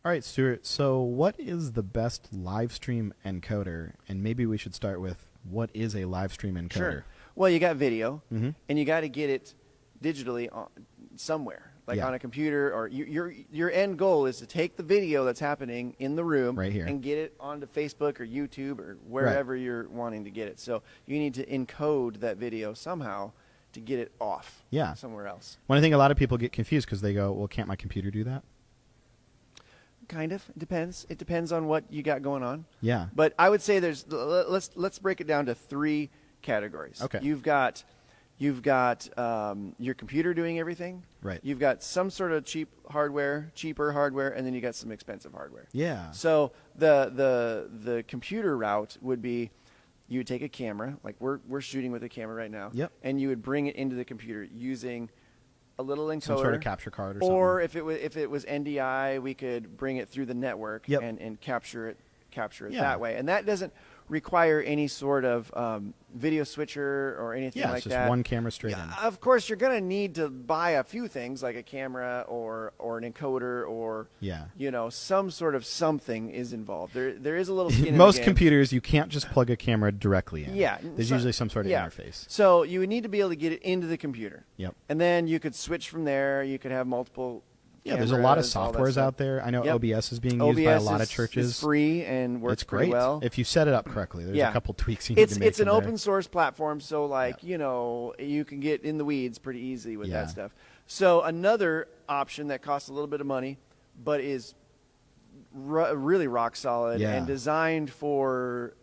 All right, Stuart. So, what is the best live stream encoder? And maybe we should start with what is a live stream encoder? Sure. Well, you got video, Mm-hmm. and you got to get it digitally somewhere, like on a computer, or your end goal is to take the video that's happening in the room Right here. and get it onto Facebook or YouTube or wherever you're wanting to get it. So you need to encode that video somehow to get it off somewhere else. Well, I think a lot of people get confused because they go, well, can't my computer do that? Kind of. It depends. It depends on what you got going on. Yeah. But I would say let's break it down to three categories. Okay. You've got your computer doing everything. Right. You've got some sort of cheaper hardware, and then you got some expensive hardware. Yeah. So the computer route would be you would take a camera, like we're shooting with a camera right now. Yep. And you would bring it into the computer using a little encoder, Some sort of capture card or or something. if it was NDI, we could bring it through the network and capture it that way. And that doesn't require any sort of video switcher or anything like it's just that. one camera straight in. Of course, you're going to need to buy a few things like a camera or an encoder or some sort of something is involved. There is a little skin in the Most game. computers, you can't just plug a camera directly in. Yeah. There's usually some sort of interface. So you would need to be able to get it into the computer. Yep. And then you could switch from there. You could have multiple there's a lot of cameras, all that softwares stuff. out there. I know OBS is being OBS used by a lot of is churches. free and works it's great pretty well. if you set it up correctly. There's a couple tweaks you need to make. It's an in there. open source platform, so you can get in the weeds pretty easy with that stuff. So another option that costs a little bit of money, but is really rock solid and designed for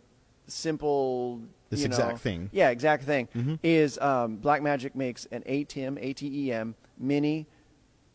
simple. Exact thing. Yeah, exact thing. Mm-hmm. Is Blackmagic makes an ATEM mini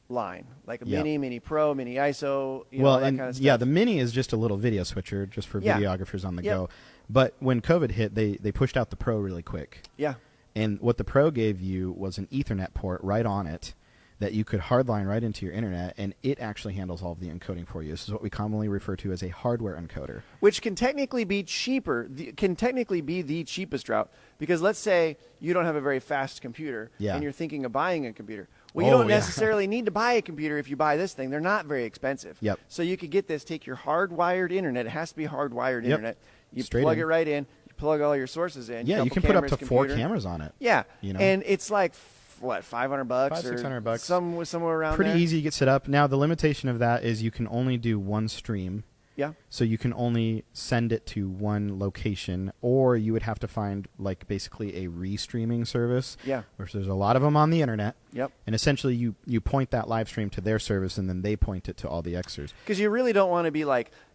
line, like a mini Pro, mini ISO, all that kind of stuff. The mini is just a little video switcher just for videographers on the go. But when COVID hit, they pushed out the Pro really quick. Yeah. And what the Pro gave you was an Ethernet port right on it that you could hardline right into your internet, and it actually handles all of the encoding for you. This is what we commonly refer to as a hardware encoder. Which can technically be cheaper, can technically be the cheapest route. Because let's say you don't have a very fast computer, and you're thinking of buying a computer. Well, you don't necessarily need to buy a computer if you buy this thing. They're not very expensive. Yep. So you could get this, take your hardwired internet. It has to be hardwired internet. You Straight plug in. it right in. You plug all your sources in. Yeah, you can put up to 4 cameras on it. Yeah. You know? And it's like, what, $500 or $600? Somewhere around Pretty there? easy to get set up. Now, the limitation of that is you can only do one stream. Yeah. So you can only send it to one location, or you would have to find basically a restreaming service. Yeah. Which there's a lot of them on the internet. Yep. And essentially you point that live stream to their service, and then they point it to all the Xers. Because you really don't want to be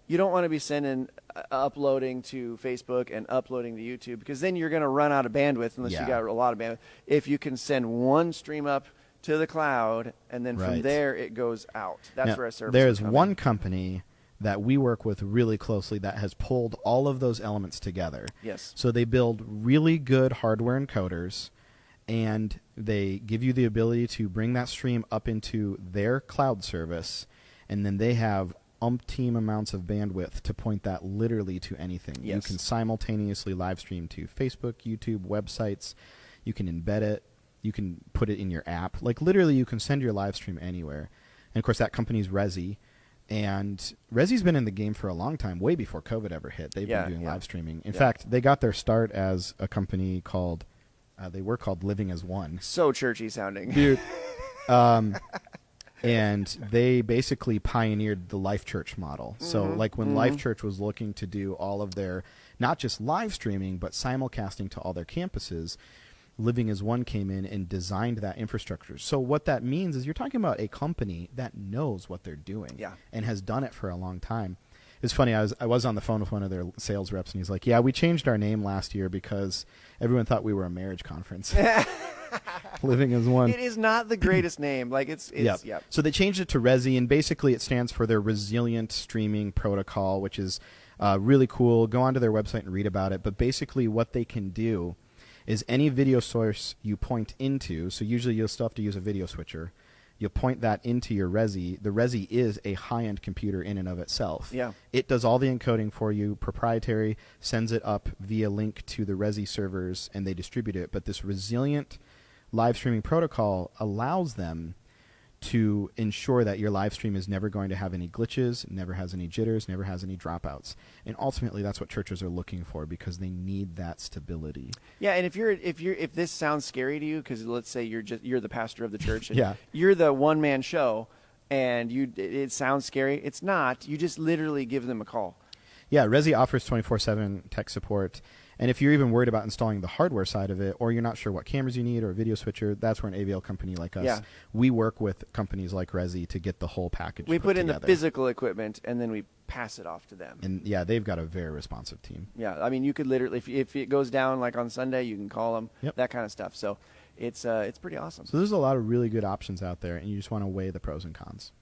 you don't want to be sending, uploading to Facebook and uploading to YouTube, because then you're going to run out of bandwidth unless you got a lot of bandwidth. If you can send one stream up to the cloud, and then from there it goes out. That's where a service There's one company that we work with really closely that has pulled all of those elements together. Yes. So they build really good hardware encoders, and they give you the ability to bring that stream up into their cloud service, and then they have umpteen amounts of bandwidth to point that literally to anything. Yes. You can simultaneously live stream to Facebook, YouTube, websites. You can embed it. You can put it in your app. Literally, you can send your live stream anywhere. And, of course, that company's Resi. And Resi's been in the game for a long time, way before COVID ever hit. They've been doing live streaming. In fact, they got their start as a company called, they were called Living as One. So churchy sounding. Dude. And they basically pioneered the Life Church model. So when Life Church was looking to do all of their, not just live streaming, but simulcasting to all their campuses, Living as One came in and designed that infrastructure. So what that means is you're talking about a company that knows what they're doing and has done it for a long time. It's funny, I was on the phone with one of their sales reps, and he's like, we changed our name last year because everyone thought we were a marriage conference. Living as One. It is not the greatest name. So they changed it to Resi, and basically it stands for their Resilient Streaming Protocol, which is really cool. Go onto their website and read about it. But basically what they can do is any video source you point into, so usually you'll still have to use a video switcher, you'll point that into your Resi. The Resi is a high-end computer in and of itself. Yeah. It does all the encoding for you, proprietary, sends it up via link to the Resi servers, and they distribute it. But this resilient live streaming protocol allows them to ensure that your live stream is never going to have any glitches, never has any jitters, never has any dropouts. And ultimately, that's what churches are looking for because they need that stability. Yeah, and if this sounds scary to you, because let's say you're the pastor of the church, and Yeah. you're the one man show, and it sounds scary. It's not. You just literally give them a call. Yeah, Resi offers 24/7 tech support. And if you're even worried about installing the hardware side of it, or you're not sure what cameras you need or a video switcher, that's where an AVL company like us, we work with companies like Resi to get the whole package We put in together. the physical equipment, and then we pass it off to them. And yeah, they've got a very responsive team. Yeah, I mean, you could literally, if it goes down like on Sunday, you can call them, Yep. that kind of stuff. So it's pretty awesome. So there's a lot of really good options out there, and you just want to weigh the pros and cons.